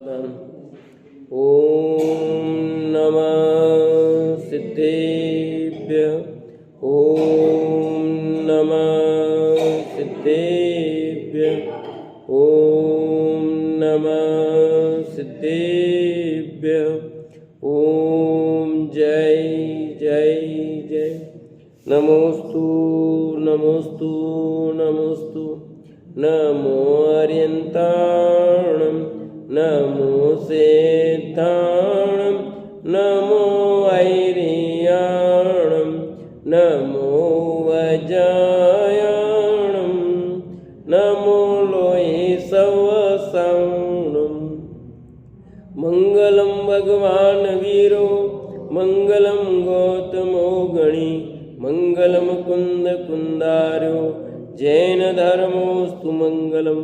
ओम नमः सिद्धेभ्यः। ओम नमः सिद्धेभ्यः। ओम नमः सिद्धेभ्यः। ओम जय जय जय। नमोस्तु नमोस्तु नमोस्तु। नमो अर्यन्ताणं नमो सेत्थाणं नमो ऐरियाणं नमो वजायाणं नमो लोये सवसाणं। मंगलम भगवान वीरो मंगलम गौतमो गणी मंगलम कुंद कुंदार्यो जैन धर्मोस्तु मंगलम।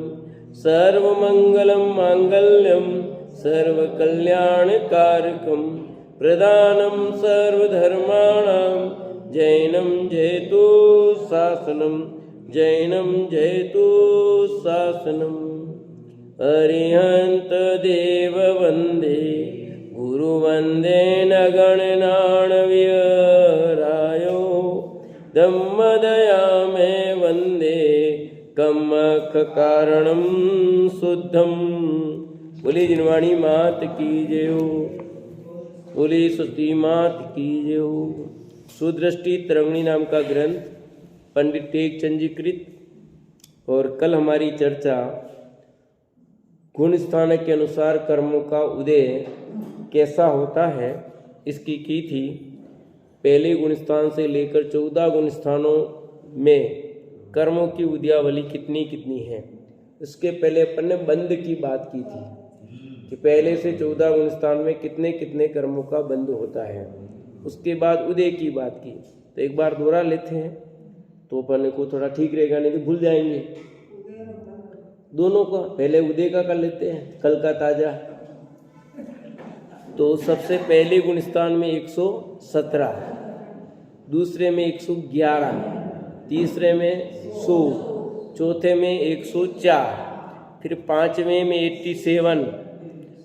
सर्वमंगलम मांगल्यम सर्वकल्याणकारकम प्रदानम सर्वधर्माणां जैनम जयतु शासनम जैनम जयतु शासनम। अरिहंत देव वंदे गुरु वंदे नगणनाणव्यरायो धम्मदया में वंदे कमख कारणम शुद्धम। बोली जिनवाणी मात की जय हो। बोली सती मात की जय हो। सुदृष्टि तरंगिणी नाम का ग्रंथ पंडित टेकचंद जी कृत। और कल हमारी चर्चा गुण स्थान के अनुसार कर्मों का उदय कैसा होता है इसकी की थी। पहले गुण स्थान से लेकर 14 गुण स्थानों में कर्मों की उदयावली कितनी कितनी है। इसके पहले अपन ने बंद की बात की थी कि पहले से 14 गुण स्थान में कितने कितने कर्मों का बंद होता है। उसके बाद उदय की बात की। तो एक बार दोहरा लेते हैं तो अपन को थोड़ा ठीक रहेगा, नहीं तो भूल जाएंगे। दोनों का पहले उदय का कर लेते हैं, कल का ताजा। तो सबसे पहले गुण स्थान में 117, दूसरे में 111, तीसरे में 100, चौथे में 104, फिर पांचवें में 87,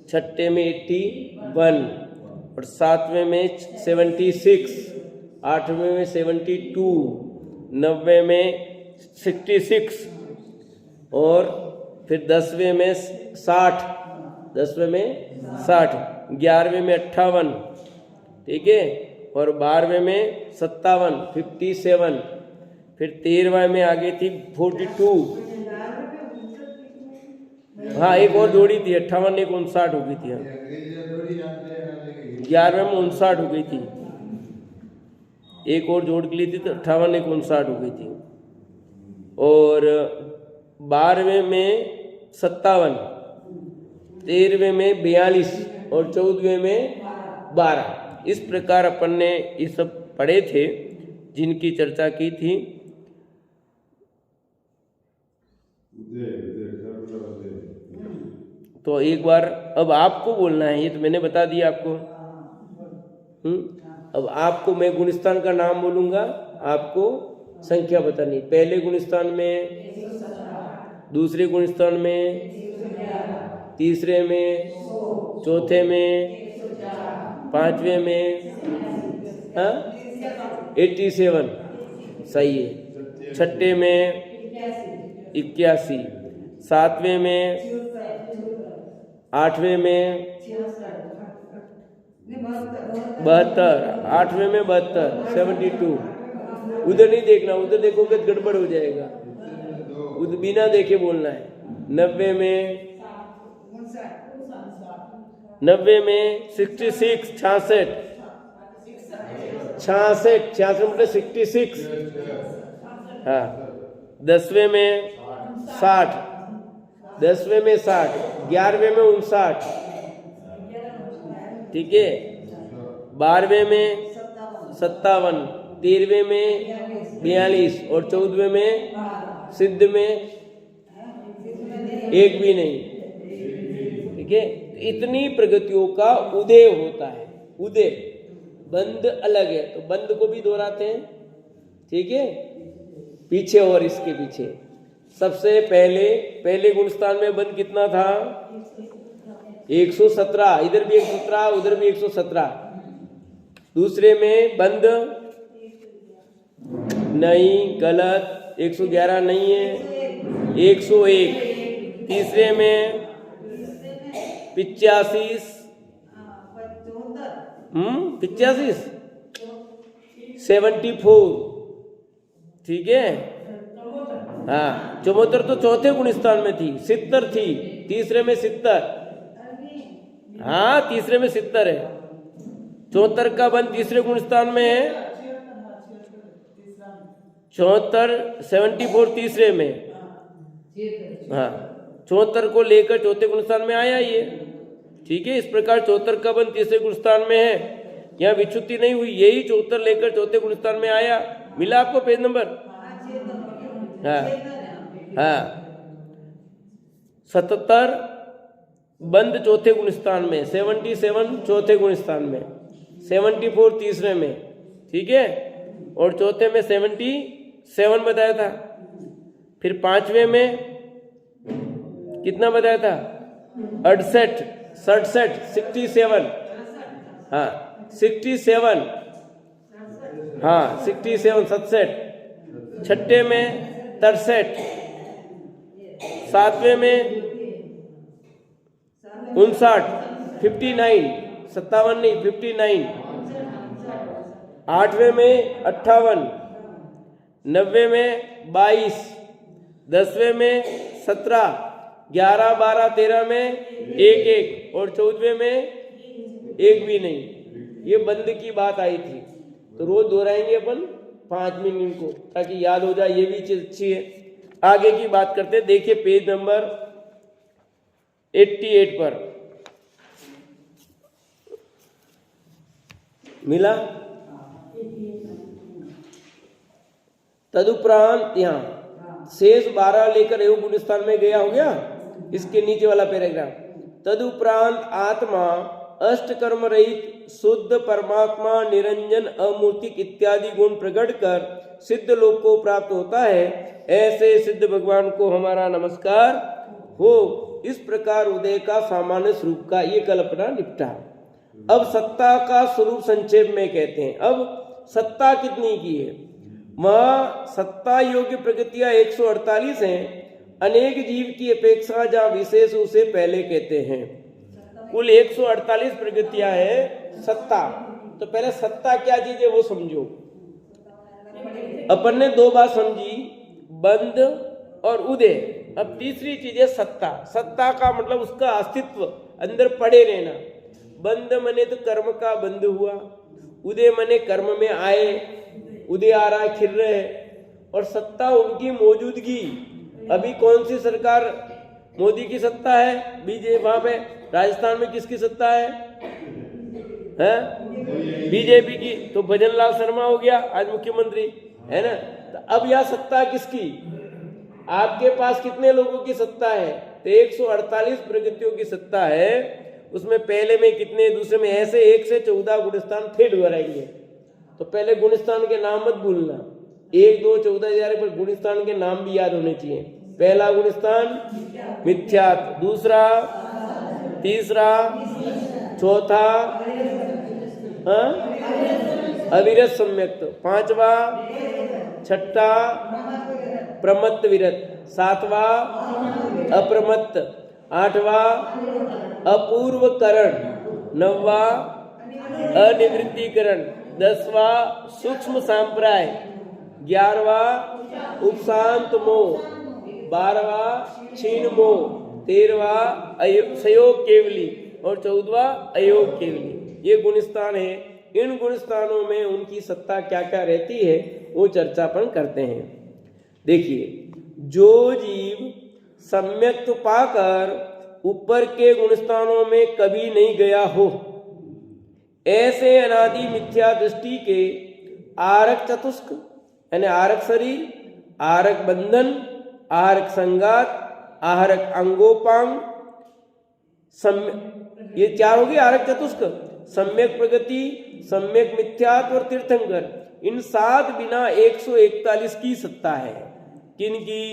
छठे में 81 और सातवें में 76, आठवें में 72, 90 में 66 और फिर 10वें में 60, 10वें में 60, 11वें में 58, ठीक है, और 12वें में 57, 57, फिर 13वें में आगे थी 42। हाँ एक और जोड़ी थी 58, एक 59 हो गई थी। 11वें में 59 हो गई थी, एक और जोड़ के लिए थी तो 58, एक 59 हो गई थी। और 12वें में 57, 13वें में 42 और 14वें में 12। इस प्रकार अपन ने ये सब पढ़े थे जिनकी चर्चा की थी। तो एक बार अब आपको बोलना है, ये तो मैंने बता दिया आपको। अब आपको मैं गुणस्थान का नाम बोलूंगा, आपको संख्या बतानी। पहले गुणस्थान में, दूसरे गुणस्थान में, तीसरे में, चौथे में, पांचवें में 87 सही है, छठे में 81, सातवें में, आठवें में 72, आठवें में 72, 72। उधर नहीं देखना, उधर देखोगे तो गड़बड़ हो जाएगा, उधर बिना देखे बोलना है। 90 में 66, 66, 66 मतलब 66। हाँ 10वें में 60, 10वें में 60, 11वें में 59, ठीक है, 12वें में 57, 13वें में 42 और 14वें में सिद्ध में एक भी नहीं, ठीक है। इतनी प्रगतियों का उदय होता है। उदय बंद अलग है, तो बंद को भी दोहराते हैं, ठीक है। पीछे और इसके पीछे सबसे पहले गुणस्थान में बंद कितना था? 117, इधर भी 117, उधर भी 117। दूसरे में बंद नहीं, गलत, 111 नहीं है, 101। तीसरे में 85, 85, 74, ठीक है। हाँ, 74 तो चौथे गुणस्थान में थी, 70 थी, तीसरे में 70। हाँ, तीसरे में 70 है। 74 का बंद तीसरे गुणस्थान में है, 74, 74 तीसरे में। हाँ, 74 को लेकर चौथे गुणस्थान में आया ये, ठीक है। इस प्रकार 74 का बंद तीसरे गुणस्थान में है, यहाँ विच्युति नहीं हुई, यही 74 लेकर चौथे गुणस्थान में आया। मिला आपको पेज नंबर? हाँ हाँ, 77 बंद चौथे गुणस्थान में, 77 चौथे गुणस्थान में, 74 तीसरे में, ठीक है। और चौथे में 77 बताया था। फिर पांचवे में कितना बताया था? 68, 67, हाँ 67, हाँ 67, 67। छठे में 63, सातवें में 59, 59, 57 नहीं 59। आठवें में 58, 90 में 22, 10वें में 17, 11, 12, 13 में 1, 1 और 14वें में 1 भी नहीं। ये बंद की बात आई थी, तो रोज दोहराएंगे अपन 5 मिनट को, ताकि याद हो जाए। ये भी चीज अच्छी है। आगे की बात करते, देखिए पेज नंबर 88 पर मिला। तदुपरांत यहाँ शेष 12 लेकर एवं गुणस्थान में गया, हो गया। इसके नीचे वाला पैराग्राफ, तदुपरांत आत्मा अष्टकर्म रहित शुद्ध परमात्मा निरंजन अमूर्तिक इत्यादि गुण प्रकट कर सिद्ध लोक को प्राप्त होता है। ऐसे सिद्ध भगवान को हमारा नमस्कार हो। इस प्रकार उदय का सामान्य स्वरूप का ये कल्पना निपटा। अब सत्ता का स्वरूप संक्षेप में कहते हैं। अब सत्ता कितनी की है? वह सत्ता योग्य प्रकृतियां 148 हैं। अनेक जीव की अपेक्षा जहाँ विशेष उसे पहले कहते हैं। कुल 148 प्रकृतियां है सत्ता। तो पहले सत्ता क्या चीज है वो समझो। अपन ने 2 बात समझी, बंद और उदय। अब तीसरी चीज है सत्ता। सत्ता का मतलब उसका अस्तित्व, अंदर पड़े रहना। बंद मने तो कर्म का बंद हुआ, उदय मने कर्म में आए, उदय आ रहा खिल रहे है। और सत्ता उनकी मौजूदगी। अभी कौन सी सरकार? मोदी की सत्ता है। बीजेपी वहां पे राजस्थान में किसकी सत्ता है? बीजेपी की। तो भजन लाल शर्मा हो गया आज मुख्यमंत्री, है ना। तो अब यह सत्ता किसकी? आपके पास कितने लोगों की सत्ता है? तो 148 प्रगतियों की सत्ता है। उसमें पहले में कितने, दूसरे में ऐसे 1 से 14 गुणस्थान फिर दोहराएंगे। तो पहले गुणस्थान के नाम मत भूलना। 1, 2, 14 जा रहे, पर गुणस्थान के नाम भी याद होने चाहिए। पहला गुणस्थान मिथ्यात्व, दूसरा, तीसरा, चौथा अविरत सम्यक्त, पांचवा, छठा प्रमत्त विरत, सातवा अप्रमत्त, आठवा अपूर्वकरण, नौवा अनिवृत्तिकरण, 10वां सूक्ष्म सांप्राय, 11वां उपशांत मोह, 12वां क्षीण मोह, 13वां संयोग केवली और 14वां अयोग केवली। ये गुणस्थान है। इन गुणस्थानों में उनकी सत्ता क्या क्या रहती है वो चर्चा अपन करते हैं। देखिए, जो जीव सम्यक्त पाकर ऊपर के गुणस्थानों में कभी नहीं गया हो, ऐसे अनादि मिथ्या दृष्टि के आरक चतुष्क यानी आरक शरीर, आरक बंधन, आरक संगात, आरक अंगोपांग, ये 4 हो गए आरक चतुष्क। सम्यक प्रगति, सम्यक मिथ्यात्व और तीर्थंकर, इन 7 बिना 141 की सत्ता है। किनकी?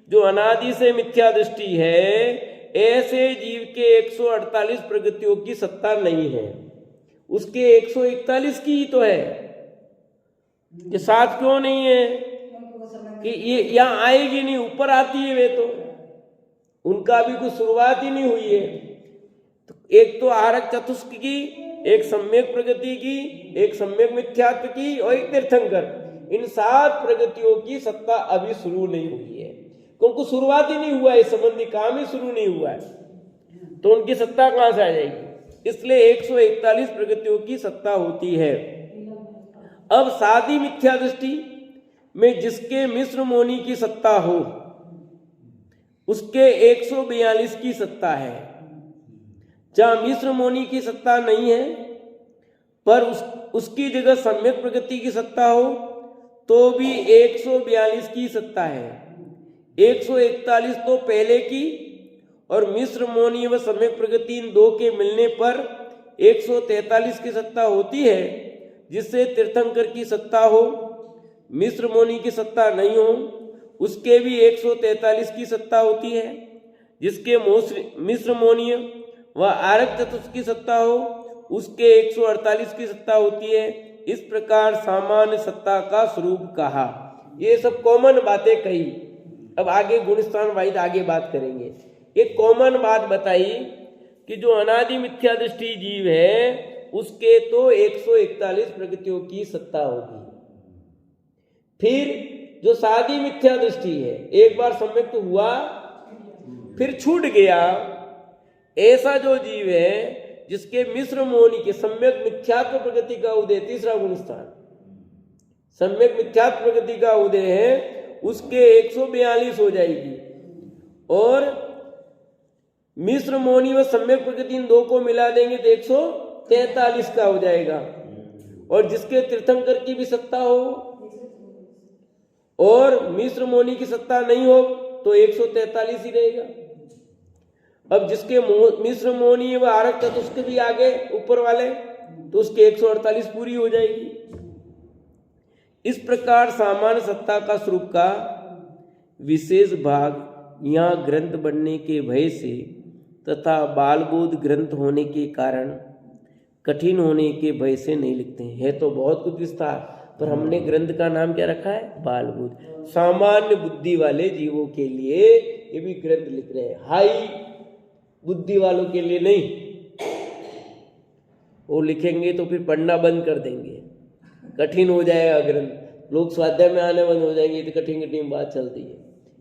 जो अनादि से मिथ्या दृष्टि है, ऐसे जीव के 148 प्रगतियों की सत्ता नहीं है, उसके 141 की ही तो है। ये 7 क्यों नहीं है कि ये यहाँ आएगी नहीं, ऊपर आती है वे तो, उनका अभी कुछ शुरुआत ही नहीं हुई है। तो एक तो आरक चतुष्क की, एक सम्यक प्रगति की, एक सम्यक मिथ्यात्व की और एक तीर्थंकर, इन 7 प्रगतियों की सत्ता अभी शुरू नहीं हुई है, क्योंकि शुरुआत ही नहीं हुआ है, इस संबंधी काम ही शुरू नहीं हुआ है, तो उनकी सत्ता कहां से आ जाएगी। इसलिए 141 प्रगतियों की सत्ता होती है। अब सादी मिथ्या दृष्टि में जिसके मिश्र मोनी की सत्ता हो उसके 142 की सत्ता है। जहां मिश्र मोनी की सत्ता नहीं है पर उसकी जगह सम्यक प्रगति की सत्ता हो तो भी 142 की सत्ता है। 141 तो पहले की और मिश्र मोनी व सम्यक प्रगति इन दो के मिलने पर 143 की सत्ता होती है, जिससे तीर्थंकर की सत्ता हो। मिश्र मोनी की सत्ता नहीं हो उसके भी 143 की सत्ता होती है, जिसके मिश्र मोनी व आरक चतुष्क की सत्ता हो उसके 148 की सत्ता होती है। इस प्रकार सामान्य सत्ता का स्वरूप कहा। ये सब कॉमन बातें कही। अब आगे गुणस्थान वाइज आगे बात करेंगे। एक कॉमन बात बताई कि जो अनादि मिथ्या दृष्टि जीव है उसके तो 141 प्रगतियों की सत्ता होगी। फिर जो सादी मिथ्या दृष्टि है, एक बार सम्यक तो हुआ फिर छूट गया, ऐसा जो जीव है जिसके मिश्र मोनी के सम्यक मिथ्यात्व प्रगति का उदय, तीसरा गुणस्थान सम्यक मिथ्यात्व प्रगति का उदय है, उसके 142 हो जाएगी और मिश्र मोनी व सम्यक प्रगति इन दो को मिला देंगे तो 143 का हो जाएगा। और जिसके तीर्थंकर की भी सत्ता हो और मिश्र मोनी की सत्ता नहीं हो तो 143 ही रहेगा। अब जिसके मिश्र मोनी व आरक चतुष्क भी आगे ऊपर वाले तो उसके 148 पूरी हो जाएगी। इस प्रकार सामान्य सत्ता का स्वरूप का विशेष भाग यहाँ ग्रंथ बनने के भय से तथा बालबोध ग्रंथ होने के कारण कठिन होने के भय से नहीं लिखते हैं। है तो बहुत कुछ विस्तार, पर हमने ग्रंथ का नाम क्या रखा है? बालबोध। सामान्य बुद्धि वाले जीवों के लिए ये भी ग्रंथ लिख रहे हैं, हाई बुद्धि वालों के लिए नहीं। वो लिखेंगे तो फिर पढ़ना बंद कर देंगे, कठिन हो जाएगा ग्रंथ, लोग स्वाध्याय में आने बंद हो जाएंगे, तो कठिन कठिन बात चलती है।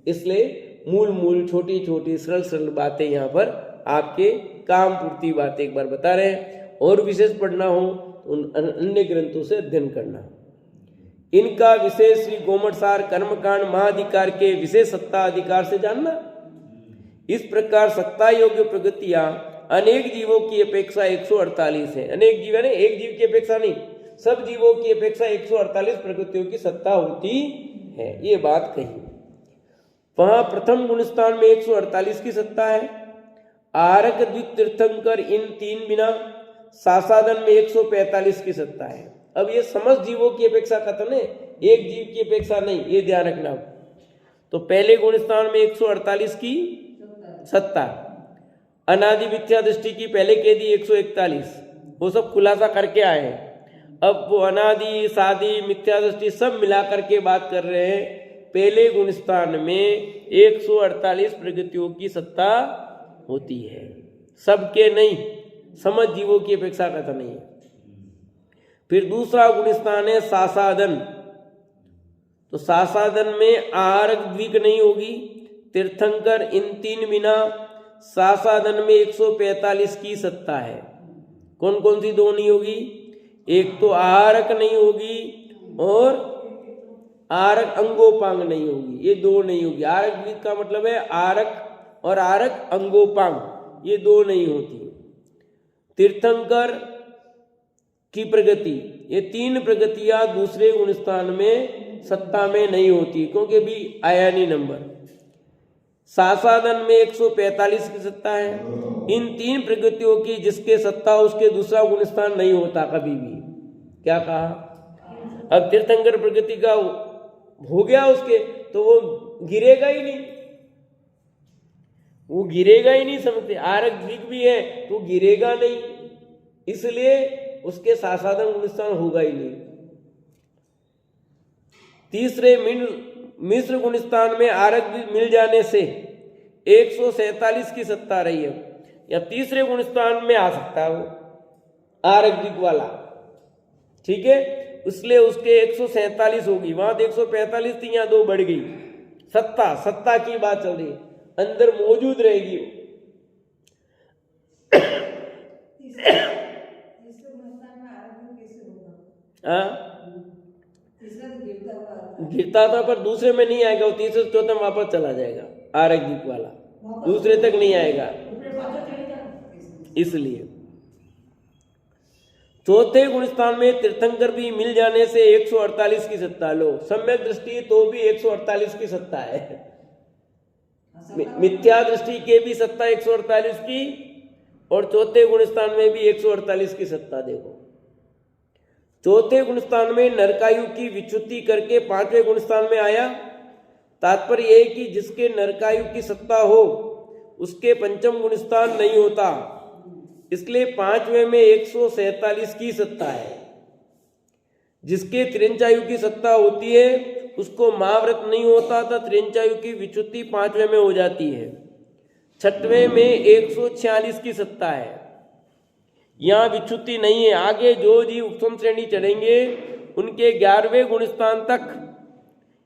इसलिए मूल छोटी छोटी सरल सरल बातें यहाँ पर आपके काम पूर्ति बातें एक बार बता रहे हैं। और विशेष पढ़ना हो तो उन अन्य ग्रंथों से अध्ययन करना। इनका विशेष श्री गोमटसार कर्मकांड महाधिकार के विशेष सत्ता अधिकार से जानना। इस प्रकार सत्ता योग्य प्रगतियां अनेक जीवों की अपेक्षा 148 है। अनेक जीव है, एक जीव की अपेक्षा नहीं, सब जीवों की अपेक्षा 148 प्रगतियों की सत्ता होती है, ये बात कही। वहां प्रथम गुणस्थान में 148 की सत्ता है। आरक द्वित तीर्थंकर इन तीन बिना सासादन में 145 की सत्ता है। अब ये समस्त जीवों की अपेक्षा कथन है, एक जीव की अपेक्षा नहीं, ये ध्यान रखना। तो पहले गुणस्थान में 148 की सत्ता, अनादि मिथ्या दृष्टि की पहले कह दी 141, वो सब खुलासा करके आए हैं। अब वो अनादि सादी मिथ्या दृष्टि सब मिला करके बात कर रहे हैं। पहले गुणस्थान में 148 प्रगतियों की सत्ता होती है, सबके नहीं, समझ जीवों की अपेक्षा का नहीं है। फिर दूसरा गुणस्थान है सासादन। तो सासादन में आहारक द्विक नहीं होगी, तीर्थंकर इन तीन बिना सासादन में 145 की सत्ता है। कौन कौन सी दो नहीं होगी? एक तो आहारक नहीं होगी और आरक अंगोपांग नहीं होगी, ये दो नहीं होगी। आरक द्विक का मतलब है आरक और आरक अंगोपांग, ये दो नहीं होती। तीर्थंकर की प्रगति, ये तीन प्रगतियां दूसरे गुणस्थान में सत्ता में नहीं होती, क्योंकि भी आया नहीं नंबर। सासादन में 145 की सत्ता है। इन तीन प्रगतियों की जिसके सत्ता उसके दूसरा गुणस्थान नहीं होता कभी भी। क्या कहा? अब तीर्थंकर प्रगति का हो गया उसके, तो वो गिरेगा ही नहीं। वो गिरेगा ही नहीं, समझते। आरक दिक भी है तो गिरेगा नहीं, इसलिए उसके सासाधन गुणस्थान होगा ही नहीं। तीसरे मिश्र गुणस्थान में आरक मिल जाने से 147 की सत्ता रही है, या तीसरे गुणस्थान में आ सकता है वो आरक दिक वाला, ठीक है। इसलिए उसके 147 होगी, वहां तो 145 थी, यहां 2 बढ़ गई। सत्ता की बात चल रही है, अंदर मौजूद रहेगी वो। गिरता था पर दूसरे में नहीं आएगा, वो तीसरे चौथे में वापस चला जाएगा, आरक दिक वाला दूसरे तक नहीं आएगा। इसलिए चौथे गुणस्थान में तीर्थंकर भी मिल जाने से 148 की सत्ता। लो, सम्यक दृष्टि तो भी 148 की सत्ता है, मिथ्या दृष्टि के भी सत्ता 148 की, और चौथे गुणस्थान में भी 148 की सत्ता। देखो, चौथे गुणस्थान में नरकायु की विच्युति करके 5वें गुणस्थान में आया। तात्पर्य यह कि जिसके नरकायु की सत्ता हो उसके पंचम गुणस्थान नहीं होता, इसलिए 5वें में 147 की सत्ता है। जिसके त्रिंचायु की सत्ता होती है उसको महाव्रत नहीं होता था, त्रिंचायु की विच्युति 5वें में हो जाती है। 6वें में 146 की सत्ता है, यहाँ विच्युति नहीं है। आगे जो जीव उपसम श्रेणी चढ़ेंगे उनके 11वें गुणस्थान तक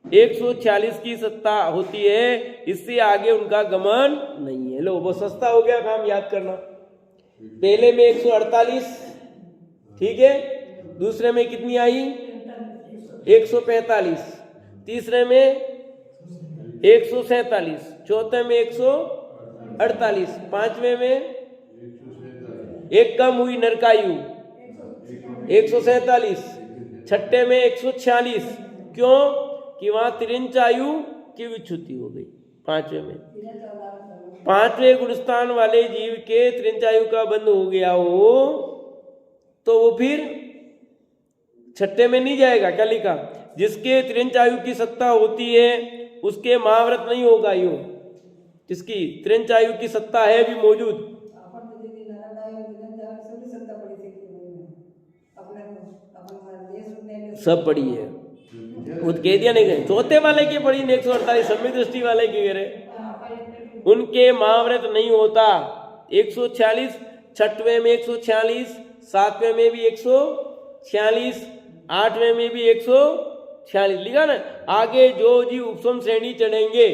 146 की सत्ता होती है, इससे आगे उनका गमन नहीं है। लो, वो सस्ता हो गया काम, याद करना। पहले में 148, ठीक है, दूसरे में कितनी आई 145, तीसरे में 147, चौथे में 148, 5वें में एक कम हुई नरकायु 147, 6ठे में 146, क्यों कि वहां त्रिंचायु की विच्युति हो गई। 5वें में 5वें गुणस्थान वाले जीव के त्रिंचायु का बंद हो गया हो तो वो फिर 6ठे में नहीं जाएगा। क्या लिखा, जिसके त्रिंचायु की सत्ता होती है उसके महाव्रत नहीं होगा। यूं जिसकी त्रिंचायु की सत्ता है भी मौजूद, सब पड़ी है, वो कह दिया नहीं गए। चौथे वाले की पड़ी 148, सम्यक दृष्टि वाले की कह रहे उनके महाव्रत नहीं होता। 146, 6वें में 146, 7वें में भी 146, 8वें में भी 146 लिखा ना। आगे जो जीव उपसम श्रेणी चढ़ेंगे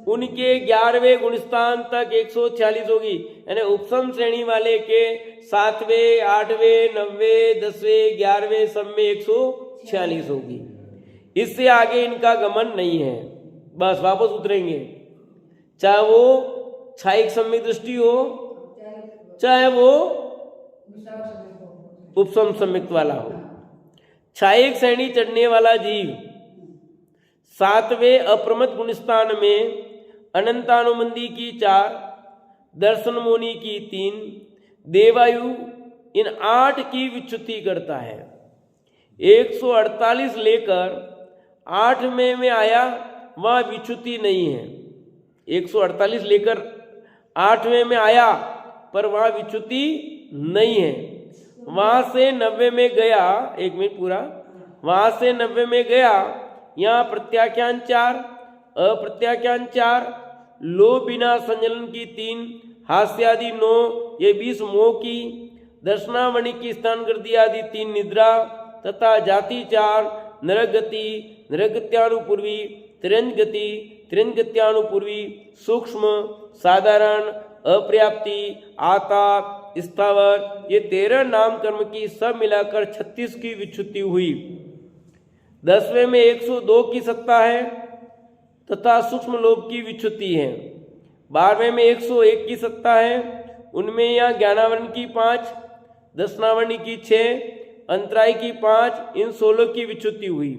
उनके 11वें गुणस्थान तक 146 होगी, यानी उपसम श्रेणी वाले के 7वें, 8वें, 9वें, 10वें, 11वें सब में 146 होगी। इससे आगे इनका गमन नहीं है, बस वापस उतरेंगे। चाहे वो छायिक सम्यक दृष्टि हो, चाहे वो उपसम सम्यक्त वाला हो। छायिक श्रेणी चढ़ने वाला जीव 7वें अप्रमत गुणस्थान में अनंतानुबंधी की 4, दर्शन मुनि की 3, देवायु इन 8 की विच्युति करता है। 148 लेकर 8वें में आया, वहां विच्युति नहीं है। 148 लेकर 8वें में आया पर वहां विच्युति नहीं है। वहां से 90 में गया, 1 मिनट पूरा, वहां से 90 में गया, यहाँ प्रत्याख्यान 4, अप्रत्याख्यान 4, लो बिना संजलन की 3, हास्यादि 9, ये 20 मोह की, दर्शनावणी की स्थान कर दिया आदि 3 निद्रा, तथा जाति 4, नरगति, नरगत्यानुपूर्वी, तिरंजगति, तिरंजगत्यानुपूर्वी, सूक्ष्म, साधारण, अपर्याप्ति, आताप, स्थावर, ये 13 नाम कर्म की सब मिलाकर 36 की विच्युति हुई। 10वें में 102 की सत्ता है तथा सूक्ष्म लोभ की विच्युति है। 12वें में 101 की सत्ता है, उनमें यहाँ ज्ञानावरण की 5, दर्शनावरणी की 6, अंतराय की 5, इन 16 की विच्युति हुई।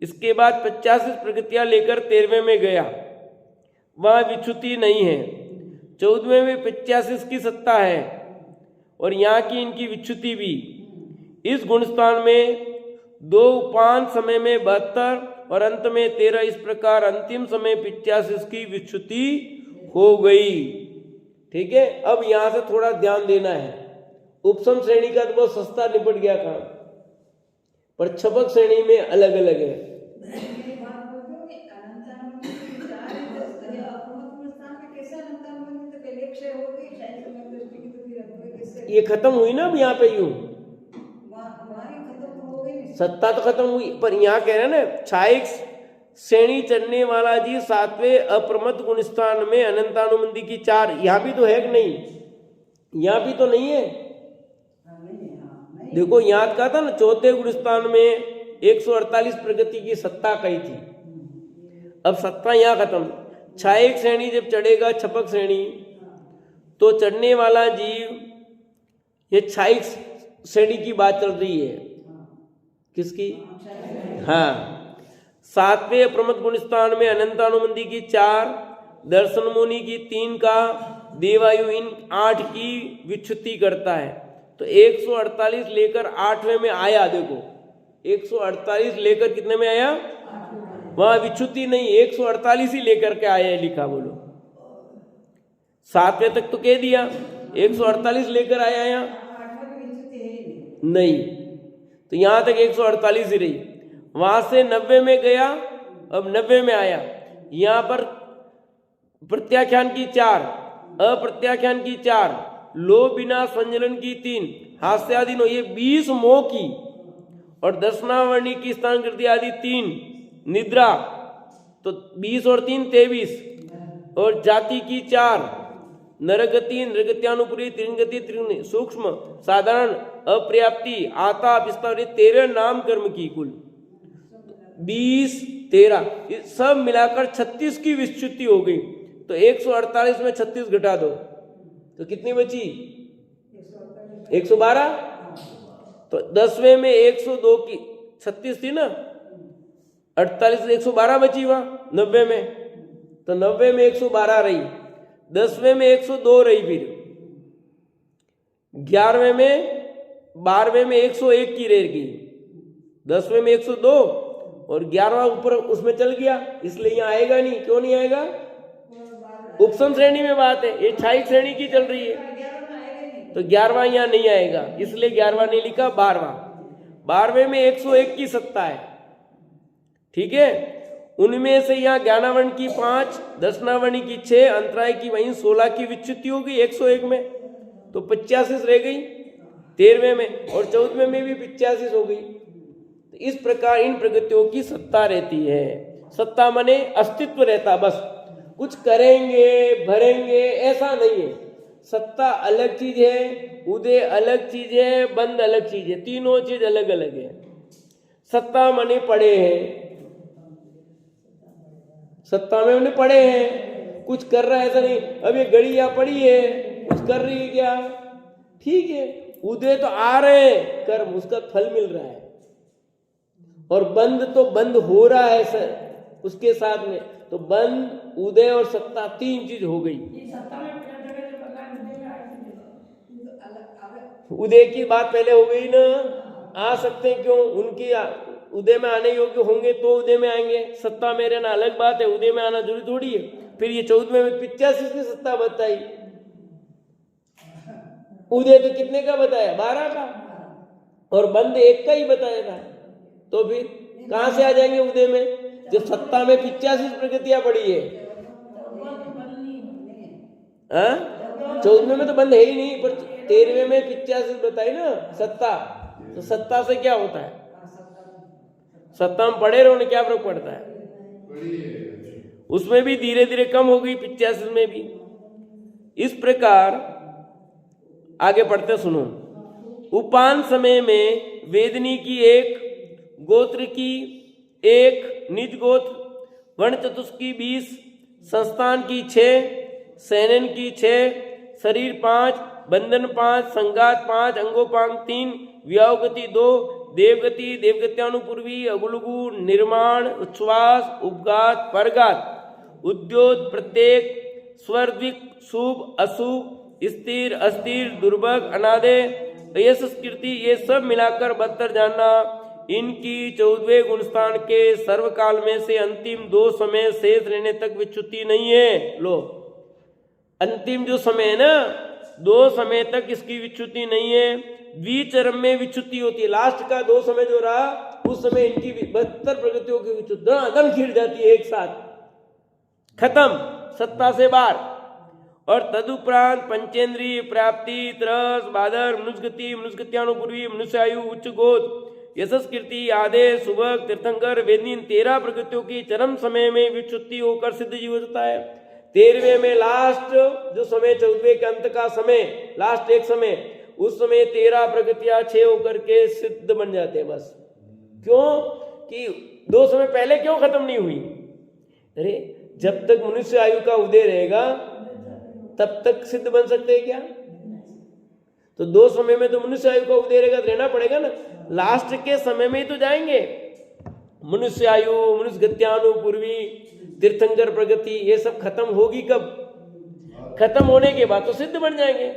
इसके बाद 85 प्रगतियां लेकर 13वें में गया, वहां विच्युति नहीं है। 14वें में 85 की सत्ता है और यहाँ की इनकी विच्युति भी। इस गुणस्थान में 2 उपांत समय में 72 और अंत में 13, इस प्रकार अंतिम समय 85 की विच्युति हो गई। ठीक है, अब यहां से थोड़ा ध्यान देना है। उपसम श्रेणी का तो बहुत सस्ता निपट गया काम, पर छपक श्रेणी में अलग अलग है। ये खत्म हुई ना अब यहाँ पे, यूं सत्ता तो खत्म हुई, पर यहाँ कह रहे हैं ना, छायक श्रेणी चढ़ने वाला जी सातवें अप्रमत्त गुण स्थान में अनंतानुबंधी की 4। यहाँ भी तो है कि नहीं? यहाँ भी तो नहीं है। देखो याद कहा था ना, चौथे गुण स्थान में 148 प्रगति की सत्ता कही थी। अब सत्ता यहाँ खत्म। छायक श्रेणी जब चढ़ेगा छपक श्रेणी, तो चढ़ने वाला जीव, ये छायक श्रेणी की बात चल रही है। किसकी? हाँ, सातवें अप्रमत्त गुण स्थान में अनंतानुबंधी की 4, दर्शन मुनि की 3 का, देवायु इन 8 की विच्युति करता है। तो 148 लेकर 8वें में आया। देखो 148 लेकर कितने में आया? वहां विच्युति नहीं, 148 ही लेकर के आया है, लिखा। बोलो 7वें तक तो कह दिया, 148 लेकर आया यहाँ नहीं, तो यहां तक 148 ही रही। वहां से 90 में गया, अब 90 में आया। यहां पर प्रत्याख्यान की 4, अप्रत्याख्यान की 4, लोभ बिना संजलन की 3, हास्यादि नो, ये 20 मोह की, और दर्शनावरणी की स्थानकृति आदि 3, निद्रा तो 20 और 3 23, और जाति की 4, नरगति, नृगत्यानुपुरी, त्रिगति, त्रिगुणी, सूक्ष्म, साधारण, अपर्याप्ति, आता, विस्तार, 13 नाम कर्म की, कुल 20 13, सब मिलाकर 36 की विच्युति हो गई। तो 148 में 36 घटा दो तो कितनी बची? 112। तो 10वें में 102 की 36 थी ना, 48 से 112 बची वहां 90 में, तो 90 में 112 रही। 10वें में 102 रही, फिर 11वें में 12वें में 101 की रह गई, 10वें में 102 और 11वां ऊपर उसमें चल गया, इसलिए यहाँ आएगा नहीं। क्यों नहीं आएगा? उपसम श्रेणी में बात है, ये छायक श्रेणी की चल रही है, तो 11वां यहाँ नहीं आएगा, इसलिए 11वां नहीं लिखा, 12वां। 12वें में 101 की सत्ता है। ठीक है, उनमें से यहाँ ज्ञानावर्ण की 5, दर्शनावर्ण की 6, अंतराय की वहीं 16 की विच्युति हो गई 101 में, तो 85 रह गई 13वें में, और 14वें में भी 85 हो गई। तो इस प्रकार इन प्रगतियों की सत्ता रहती है। सत्ता माने अस्तित्व रहता, बस कुछ करेंगे भरेंगे ऐसा नहीं है। सत्ता अलग चीज है, उदय अलग चीज है, बंद अलग चीज है, तीनों चीज अलग अलग है। सत्ता माने पड़े हैं, सत्ता में उन्हें पड़े हैं, कुछ कर रहा है ऐसा नहीं। अब ये घड़ी यहाँ पड़ी है, कुछ कर रही है क्या? ठीक है, उदय तो आ रहे हैं कर्म, उसका फल मिल रहा है, और बंद तो बंद हो रहा है सर उसके साथ में। तो बंद, उदय और सत्ता 3 चीज हो गई। उदय की बात पहले हो गई ना, आ सकते हैं, क्यों? उनकी उदय में आने योग्य होंगे तो उदय में आएंगे। सत्ता में रहना अलग बात है, उदय में आना जरूरी थोड़ी है। फिर ये 14वें में 85 की सत्ता बताई, उदय तो कितने का बताया? 12 का, और बंद 1 का ही बताया था। तो फिर कहां से आ जाएंगे उदय में, जब सत्ता में 85 प्रगतियां पड़ी है? 14वें में तो बंद है ही नहीं, पर 13वें में 85 बताई ना सत्ता। तो सत्ता से क्या होता है? सत्ता में पड़े रहो, क्या फर्क पड़ता है? उसमें भी धीरे धीरे कम हो गई, 85 में भी। इस प्रकार आगे पढ़ते सुनो। उपान समय में वेदनी की 1, गोत्र की 1, निज गोत्र, वर्ण चतुष्क की 20, संस्थान की 6, सैनन की 6, शरीर 5, बंधन 5, संगात 5, अंगोपांग 3, व्यावगति 2, देवगति, देवगत्यानुपूर्वी, अगुलगु, निर्माण, उच्छ्वास, उपघात, परघात, उद्योत, प्रत्येक, स्वर्द्विक, शुभ अशुभ, स्थिर अस्थिर, दुर्भग, अनादे, यश कीर्ति, ये सब मिलाकर 72 जानना। इनकी 14वें गुणस्थान के सर्वकाल में से अंतिम 2 समय शेष रहने तक विच्युति नहीं है। लो अंतिम जो समय है ना, 2 समय तक इसकी विच्युति नहीं है, द्विचरम में विच्युति होती है। लास्ट का 2 समय जो रहा उस समय इनकी 72 प्रगतियों की विच्युति दन खिड़ जाती है एक साथ, खत्म, सत्ता से बाहर। और तदुपरांत पंचेंद्रीय प्राप्ति, तरस, बादर, मनुष्यगति, मनुष्यगत्यानुपूर्वी, मनुष्यायु, उच्च गोद, यशस्कृति, आदेश, सुभग, तीर्थंकर, वेदनी, 13 प्रगतियों की चरम समय में विच्युति होकर सिद्ध जीव होता है। 13वें में लास्ट जो समय, 14वें के अंत का समय, लास्ट एक समय, उस समय 13 प्रगतियां 6 होकर के सिद्ध बन जाते हैं बस। क्यों कि 2 समय पहले क्यों खत्म नहीं हुई? अरे जब तक मनुष्य आयु का उदय रहेगा तब तक सिद्ध बन सकते हैं क्या? तो 2 समय में तो मनुष्य आयु का उदय रहेगा, रहना पड़ेगा ना, लास्ट के समय में ही तो जाएंगे। मनुष्य आयु, मनुष्य गत्यानुपूर्वी, तीर्थंकर प्रगति, ये सब खत्म होगी कब? खत्म होने के बाद तो सिद्ध बन जाएंगे।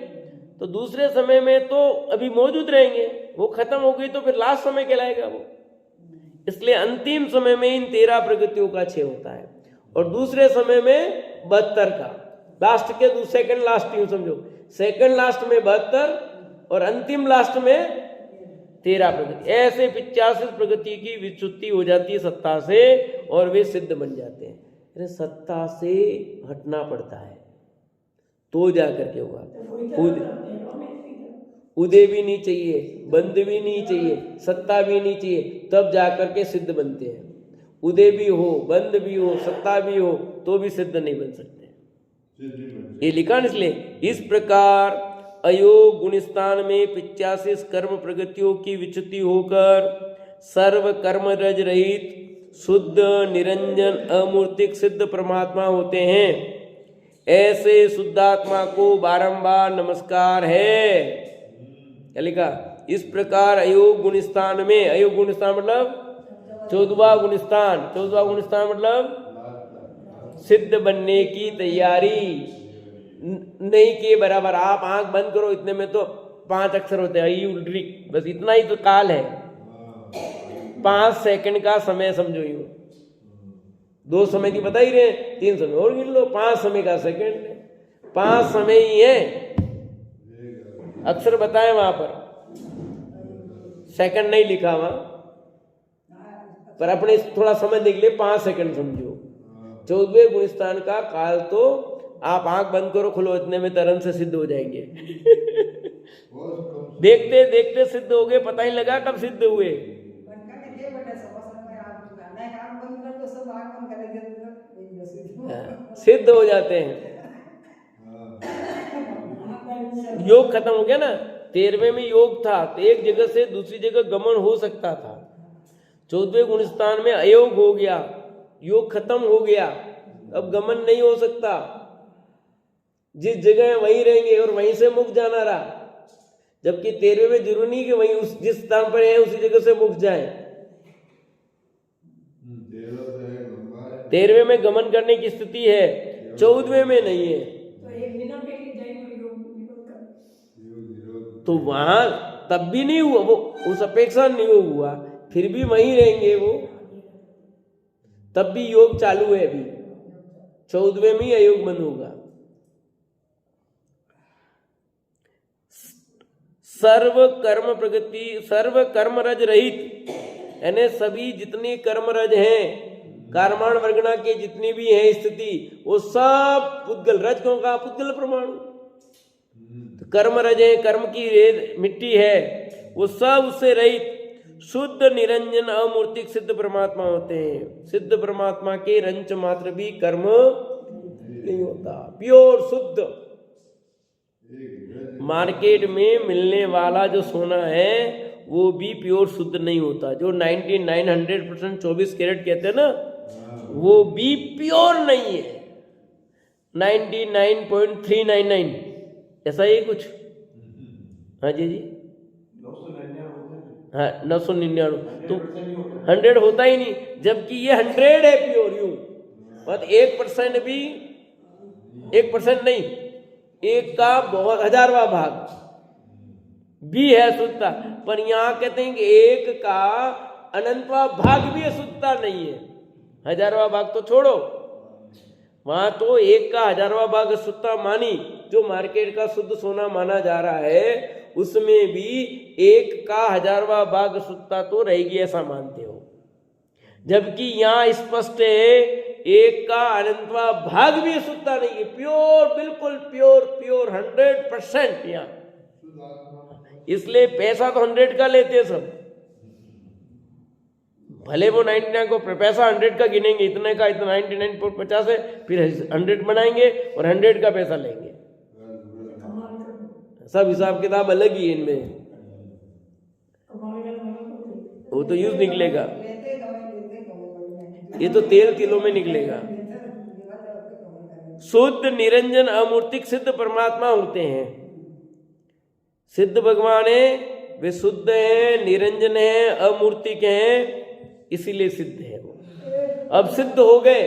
तो दूसरे समय में तो अभी मौजूद रहेंगे, वो खत्म हो गई तो फिर लास्ट समय कहलाएगा वो। इसलिए अंतिम समय में इन 13 प्रगतियों का 6 होता है और दूसरे समय में 72 का, लास्ट के सेकंड लास्ट यूं समझो, सेकंड लास्ट में 72 और अंतिम लास्ट में 13 प्रगति। ऐसे 85 प्रगति की विच्युति हो जाती है सत्ता से और वे सिद्ध बन जाते हैं। सत्ता से हटना पड़ता है तो जाकर के होगा। उदय भी नहीं चाहिए, बंद भी नहीं चाहिए, सत्ता भी नहीं चाहिए, तब जाकर के सिद्ध बनते हैं। उदय भी हो, बंद भी हो, सत्ता भी हो तो भी सिद्ध नहीं बन सकते। ये लिखा न, इसलिए इस प्रकार अयोग गुणस्थान में 85 कर्म प्रगतियों की विच्युति होकर सर्व कर्म रज रहित शुद्ध निरंजन अमूर्तिक सिद्ध परमात्मा होते हैं। ऐसे शुद्धात्मा को बारंबार नमस्कार है। क्या लिखा? इस प्रकार अयोग गुणस्थान में, अयोग गुणस्थान मतलब 14वां गुणस्थान, 14वां गुणस्थान मतलब सिद्ध बनने की तैयारी नहीं के बराबर। आप आंख बंद करो, इतने में तो 5 अक्षर होते हैं, ई उल्ट्री, बस इतना ही तो काल है। 5 सेकंड का समय समझो, यूं 2 समय की बता ही रहे, 3 समय और गिन लो, 5 समय का सेकंड, 5 समय ही है। अक्षर बताए वहां पर, सेकंड नहीं लिखा वहां पर, अपने थोड़ा समझने के लिए 5 सेकंड समझो। 14वें गुणस्थान का काल तो आप आंख बंद करो, खुलो, इतने में तरन से सिद्ध हो जाएंगे। देखते देखते सिद्ध हो गए, पता ही लगा कब सिद्ध हुए। सिद्ध हो जाते हैं। योग खत्म हो गया ना, 13वें में योग था तो एक जगह से दूसरी जगह गमन हो सकता था। 14वें गुणस्थान में अयोग हो गया, योग खत्म हो गया, अब गमन नहीं हो सकता। जिस जगह वहीं रहेंगे और वहीं से मुक्त जाना रहा। जबकि 13वें में जरूरी नहीं कि वहीं उस जिस स्थान पर है उसी जगह से मुक्त जाए। 13वें में गमन करने की स्थिति है, 14वें में नहीं है। तो वहां तब भी नहीं हुआ, वो उस अपेक्षा नहीं हुआ, फिर भी वहीं रहेंगे वो, तब भी योग चालू है। अभी 14वें में ही अयोग बंद होगा। सर्व कर्म प्रगति, सर्व कर्म रज रहित, यानी सभी जितनी कर्म रज हैं, कर्माण वर्गणा के जितनी भी है स्थिति, वो सब पुद्गल, रज क्यों कहा? पुद्गल परमाणु। तो कर्म रज है, कर्म की रेत मिट्टी है, वो सब उससे रहित शुद्ध निरंजन अमूर्तिक सिद्ध परमात्मा होते हैं। सिद्ध परमात्मा के रंच मात्र भी कर्म नहीं होता, प्योर शुद्ध। मार्केट में मिलने वाला जो सोना है वो भी प्योर शुद्ध नहीं होता। जो 99-100% 24 कैरेट कहते हैं ना, वो भी प्योर नहीं है। 99.399 ऐसा ही कुछ। हाँ जी, 999 तो 100 होता ही नहीं, जबकि ये 100 है प्योर। यूं मतलब 1% भी, 1% नहीं, 1 का बहुत 1000वां भाग भी है शुद्धता। पर यहाँ कहते हैं कि 1 का अनंतवां भाग भी शुद्धता नहीं है। 1000वां भाग तो छोड़ो, वहां तो 1 का 1000वां भाग शुद्धता मानी, जो मार्केट का शुद्ध सोना माना जा रहा है उसमें भी 1 का 1000वां भाग शुद्धता तो रहेगी, ऐसा मानते हो। जबकि यहाँ स्पष्ट है 1 का अनंतवां भाग भी शुद्धता नहीं है, प्योर, बिल्कुल प्योर, प्योर 100% यहाँ। इसलिए पैसा तो 100 का लेते हैं सब, भले वो 99 को पैसा 100 का गिनेंगे, इतने का इतना 99 पर 50 है, फिर 100 बनाएंगे और 100 का पैसा लेंगे। सब हिसाब किताब अलग ही है इनमें, वो तो यूज निकलेगा, ये तो तेल किलो में निकलेगा। शुद्ध निरंजन अमूर्तिक सिद्ध परमात्मा होते हैं। सिद्ध भगवान है, वे शुद्ध है, निरंजन है, अमूर्तिक है, इसीलिए सिद्ध है वो। अब सिद्ध हो गए।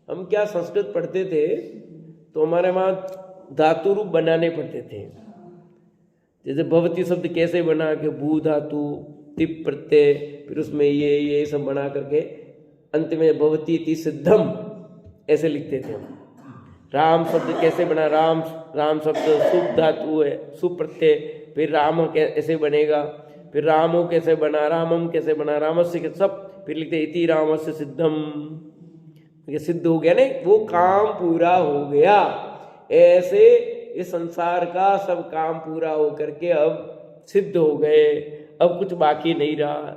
हम क्या संस्कृत पढ़ते थे तो हमारे वहां धातु रूप बनाने पड़ते थे। जैसे भवती शब्द कैसे बना के भू धातु, तिप प्रत्यय, फिर उसमें ये सब बना करके अंत में भवती ति सिद्धम ऐसे लिखते थे। राम शब्द कैसे बना, राम शब्द सुप धातु है, सुप प्रत्यय, फिर राम कैसे बनेगा, फिर रामो कैसे बना, रामम कैसे बना, रामस्य के सब फिर लिखते इति रामस्य सिद्धम, ये सिद्ध हो गया नहीं, वो काम पूरा हो गया। ऐसे इस संसार का सब काम पूरा हो करके अब सिद्ध हो गए, अब कुछ बाकी नहीं रहा,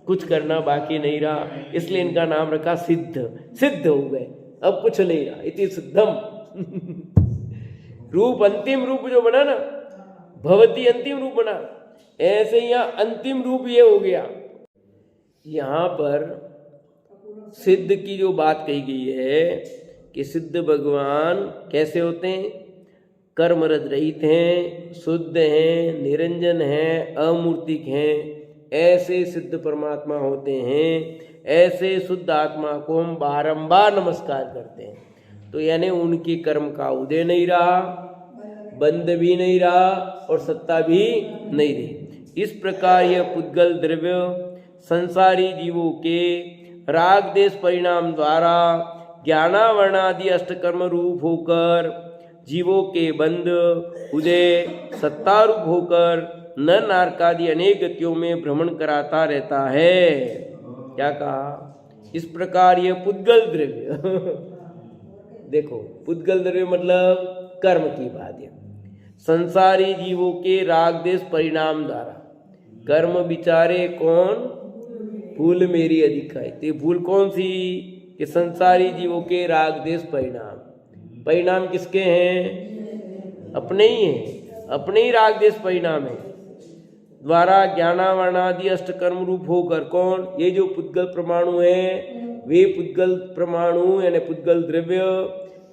कुछ करना बाकी नहीं रहा, इसलिए इनका नाम रखा सिद्ध। सिद्ध हो गए, अब कुछ नहीं रहा, इति सिद्धम। रूप अंतिम रूप जो बना ना, भवती अंतिम रूप बना, ऐसे यहाँ अंतिम रूप ये हो गया। यहाँ पर सिद्ध की जो बात कही गई है कि सिद्ध भगवान कैसे होते हैं, कर्मरत रहित हैं, शुद्ध हैं, निरंजन हैं, अमूर्तिक हैं, ऐसे सिद्ध परमात्मा होते हैं। ऐसे शुद्ध आत्मा को हम बारंबार नमस्कार करते हैं। तो यानी उनके कर्म का उदय नहीं रहा, बंध भी नहीं रहा और सत्ता भी नहीं रही। इस प्रकार यह पुद्गल द्रव्य संसारी जीवों के राग देश परिणाम द्वारा ज्ञानावर्णादि अष्टकर्म रूप होकर जीवों के बंध उदय सत्ता रूप होकर नर नारकादि अनेक गतियों में भ्रमण कराता रहता है। क्या कहा? इस प्रकार यह पुद्गल द्रव्य देखो, पुद्गल द्रव्य मतलब कर्म की बात है। संसारी जीवों के राग देश परिणाम द्वारा कर्म विचारे कौन? भूल मेरी अधिकाई। तो भूल कौन सी? कि संसारी जीवों के राग देश परिणाम। परिणाम किसके हैं? अपने ही हैं, अपने ही राग देश परिणाम है। द्वारा ज्ञानावर्णादि अष्टकर्म रूप होकर कौन? ये जो पुद्गल परमाणु है, वे पुद्गल परमाणु यानी पुद्गल द्रव्य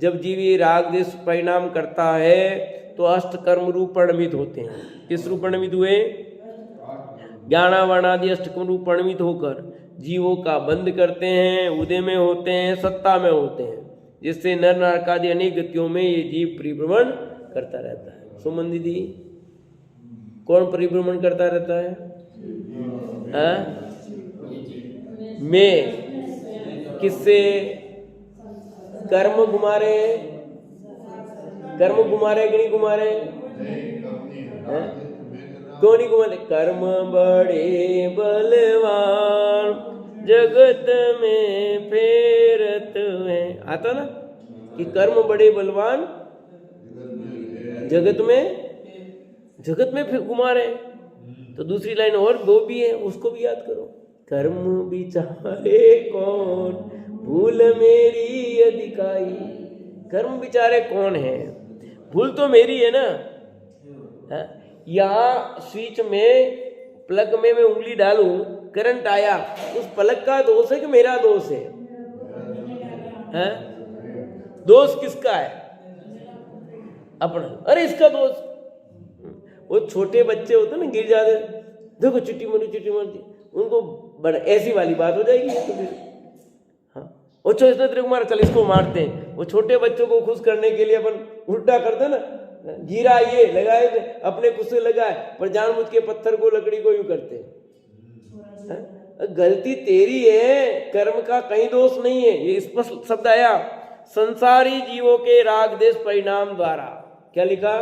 जब जीव ये राग देश परिणाम करता है तो अष्टकर्म रूप परिणमित होते हैं। किस रूप परिणमित हुए? ज्ञानावर्णादि अष्टकर्म रूप परिणमित होकर जीवों का बंध करते हैं, उदय में होते हैं, सत्ता में होते हैं, जिससे नर नारकादि अनेक गतियों में ये जीव परिभ्रमण करता रहता है। सुमन दीदी, कौन परिभ्रमण करता रहता है? मैं किससे? कर्म घुमा रहे, कर्म घुमा रहे कि नहीं घुमा रहे? क्यों नहीं घुमा रहे? कर्म बड़े बलवान जगत में फेरत है, आता ना कि कर्म बड़े बलवान जगत में फिर घुमा रहे। तो दूसरी लाइन और दो भी है, उसको भी याद करो। कर्म बिचारे कौन? भूल मेरी अधिकाई। कर्म बिचारे कौन है? भूल तो मेरी है ना। यहाँ स्विच में प्लग में मैं उंगली डालूं, करंट आया, उस प्लग का दोष है कि मेरा दोष है? दोष किसका है? अपना। अरे इसका दोष, वो छोटे बच्चे होते ना, गिर जाते, देखो चिट्टी मारती, उनको बड़ा ऐसी वाली बात हो जाएगी। तो फिर हाँ, वो इसने तेरे को मारा, चल इसको मारते हैं। वो छोटे बच्चों को खुश करने के लिए अपन उल्टा करते ना, गिरा ये लगाए, अपने कुछ से लगाए, पर जानबूझ के पत्थर को लकड़ी को यूं करते हैं। गलती तेरी है, कर्म का कहीं दोष नहीं है। ये स्पष्ट शब्द आया, संसारी जीवों के राग देश परिणाम द्वारा। क्या लिखा?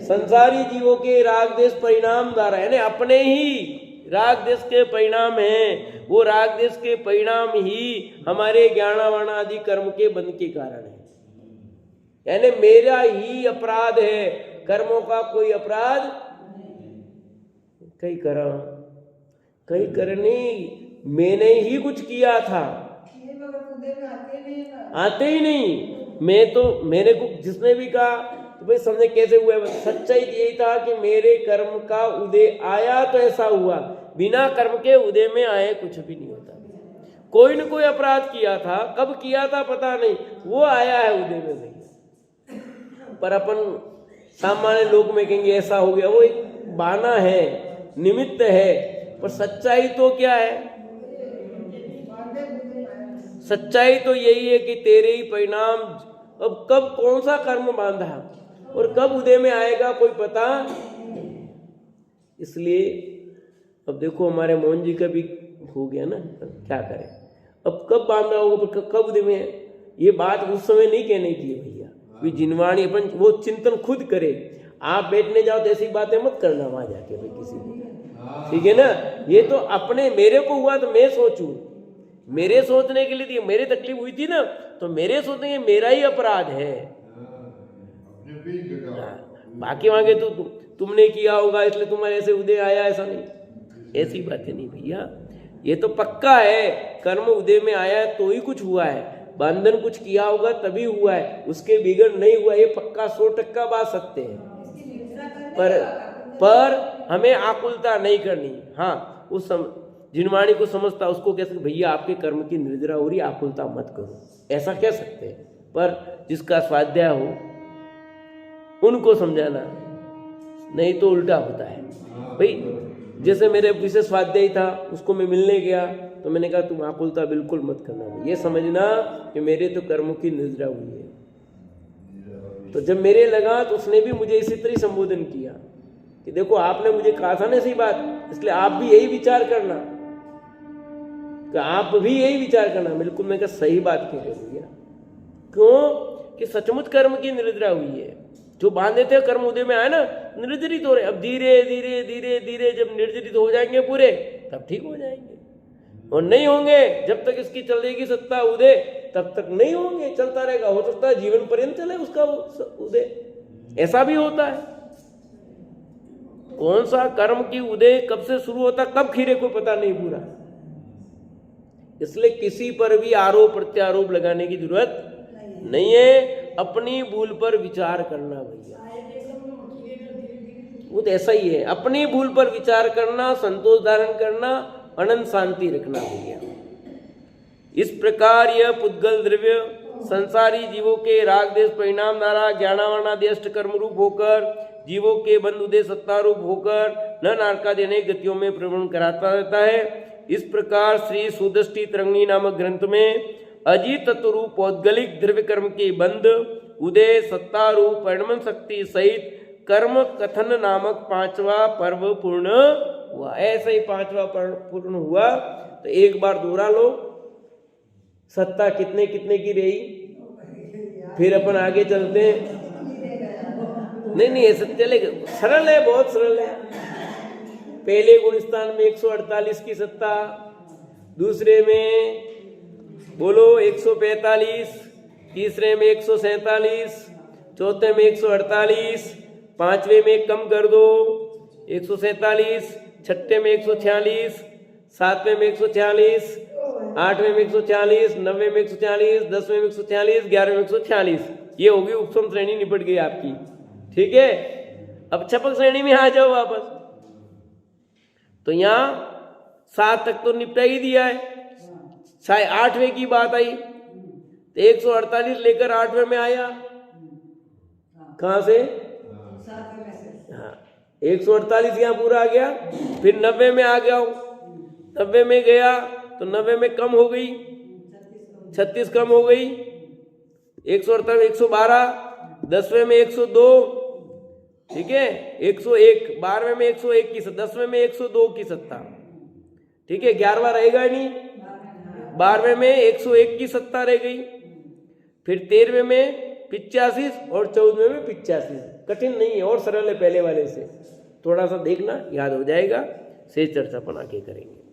संसारी जीवों के राग देश परिणाम द्वारा, यानी अपने ही राग देश के परिणाम हैं। वो राग देश के परिणाम ही हमारे ज्ञानावर्ण आदि कर्म के बंध के कारण है। यानी मेरा ही अपराध है, कर्मों का कोई अपराध कहीं करा, कहीं करनी, मैंने ही कुछ किया था, आते ही नहीं। मैंने को जिसने भी कहा तो भाई समझे कैसे हुआ है? सच्चाई यही था कि मेरे कर्म का उदय आया तो ऐसा हुआ, बिना कर्म के उदय में आए कुछ भी नहीं होता। कोई न कोई अपराध किया था, कब किया था पता नहीं, वो आया है उदय में भैया। पर अपन सामान्य लोग में कहेंगे ऐसा हो गया, वो एक बहाना है, निमित्त है। पर सच्चाई तो क्या है? सच्चाई तो यही है कि तेरे ही परिणाम। अब कब कौन सा कर्म बांधा और कब उदय में आएगा कोई पता। इसलिए अब देखो हमारे मोहन जी का भी हो गया ना, क्या करें, अब कब बांधा होगा, कब उदय में है। ये बात उस समय नहीं कहने की है भैया, भी जिनवाणी अपन वो चिंतन खुद करे। आप बैठने जाओ तो ऐसी बातें मत करना वहां जाके भाई किसी को, ठीक है ना। ये तो अपने मेरे को हुआ तो मैं सोचूं, मेरे सोचने के लिए मेरे तकलीफ हुई थी ना, तो मेरे सोचने मेरा ही अपराध है। बाकी वागे तो तुमने किया होगा इसलिए तुम्हारे ऐसे उदय आया, ऐसा नहीं, ऐसी बातें नहीं भैया। ये तो पक्का है, कर्म उदय में आया है तो ही कुछ हुआ है, बंधन कुछ किया होगा तभी हुआ है, उसके बिगड़ नहीं हुआ। ये पक्का 100% बात सत्य है। पर हमें आकुलता नहीं करनी। हाँ, उस जिनवाणी को समझता उसको कह सकते भैया आपके कर्म की निर्जरा हो रही, आकुलता मत करो, ऐसा कह सकते हैं। पर जिसका स्वाध्याय हो उनको समझाना, नहीं तो उल्टा होता है भाई। जैसे मेरे विशेष स्वाध्याय था, उसको मैं मिलने गया तो मैंने कहा तुम आकुलता बिल्कुल मत करना, ये समझना कि मेरे तो कर्मों की निर्जरा हुई है। तो जब मेरे लगा तो उसने भी मुझे इसी तरह संबोधन किया कि देखो आपने मुझे कहा था ना ऐसी बात, इसलिए आप भी यही विचार करना, कि आप भी यही विचार करना। बिल्कुल मैं कहा सही बात कह रहे भैया। क्यों? कि सचमुच कर्म की निर्जरा हुई है। जो बांधे थे कर्म उदय में आए ना, निर्जरित हो रहे। अब धीरे धीरे धीरे धीरे जब निर्जरित हो जाएंगे पूरे, तब ठीक हो जाएंगे। और नहीं होंगे जब तक इसकी चल रहेगी सत्ता उदय, तब तक नहीं होंगे, चलता रहेगा। हो सकता है जीवन पर्यंत चले उसका उदय, ऐसा भी होता है। कौन सा कर्म की उदय कब से शुरू होता, कब खीरे को पता नहीं पूरा। इसलिए किसी पर भी आरोप प्रत्यारोप लगाने की जरूरत नहीं है। अपनी भूल पर विचार करना भैया, वो तो ऐसा ही है। अपनी भूल पर विचार करना, संतोष धारण करना, अनंत शांति रखना भैया। इस प्रकार यह पुद्गल द्रव्य संसारी जीवों के राग देश परिणाम द्वारा ज्ञानावरणादि अष्ट कर्म रूप होकर, जीवों के बंध उदय सत्ता रूप होकर न नारकादि अनेक गतियों में प्रवृत्त कराता रहता है। इस प्रकार श्री सुदृष्टि तरंगिणी नामक ग्रंथ में अजीत तत्व रूप पौद्गलिक द्रव्य कर्म के बंध उदय सत्ता रूप परिणमन शक्ति सहित कर्म कथन नामक 5वां पर्व पूर्ण हुआ। ऐसे ही 5वां पर्व पूर्ण हुआ। तो एक बार दोहरा लो, सत्ता कितने कितने की रही, फिर अपन आगे चलते हैं। नहीं ऐसे चलेगा, सरल है, बहुत सरल है। पहले गुणस्थान में 148 की सत्ता, दूसरे में बोलो 145, तीसरे में 147, चौथे में 148, पांचवें में कम कर दो 147, छठे में 146, सातवें में 146, आठवें में 146, नवे में 146, 10वें में 146, 11वें में 146। ये होगी उपसम श्रेणी, निपट गई आपकी। ठीक है, अब छपक श्रेणी में आ जाओ वापस। तो यहां 7 तक तो निपटा ही दिया है। 8वें की बात आई तो 148 लेकर 8वें में आया, कहां से? हाँ, 148 यहां पूरा आ गया। फिर 90 में आ गया, 90 में गया तो 90 में कम हो गई, 36 कम हो गई, 148 112, 10वें में 102, ठीक है, 101, 12वें में 101 की, 10वें में 102 की सत्ता, ठीक है, 11वां रहेगा ही नहीं। 12वें में 101 की सत्ता रह गई, फिर 13वें में 85 और 14वें में 85। कठिन नहीं है और सरल है पहले वाले से, थोड़ा सा देखना याद हो जाएगा। शेष चर्चा अपन आगे करेंगे।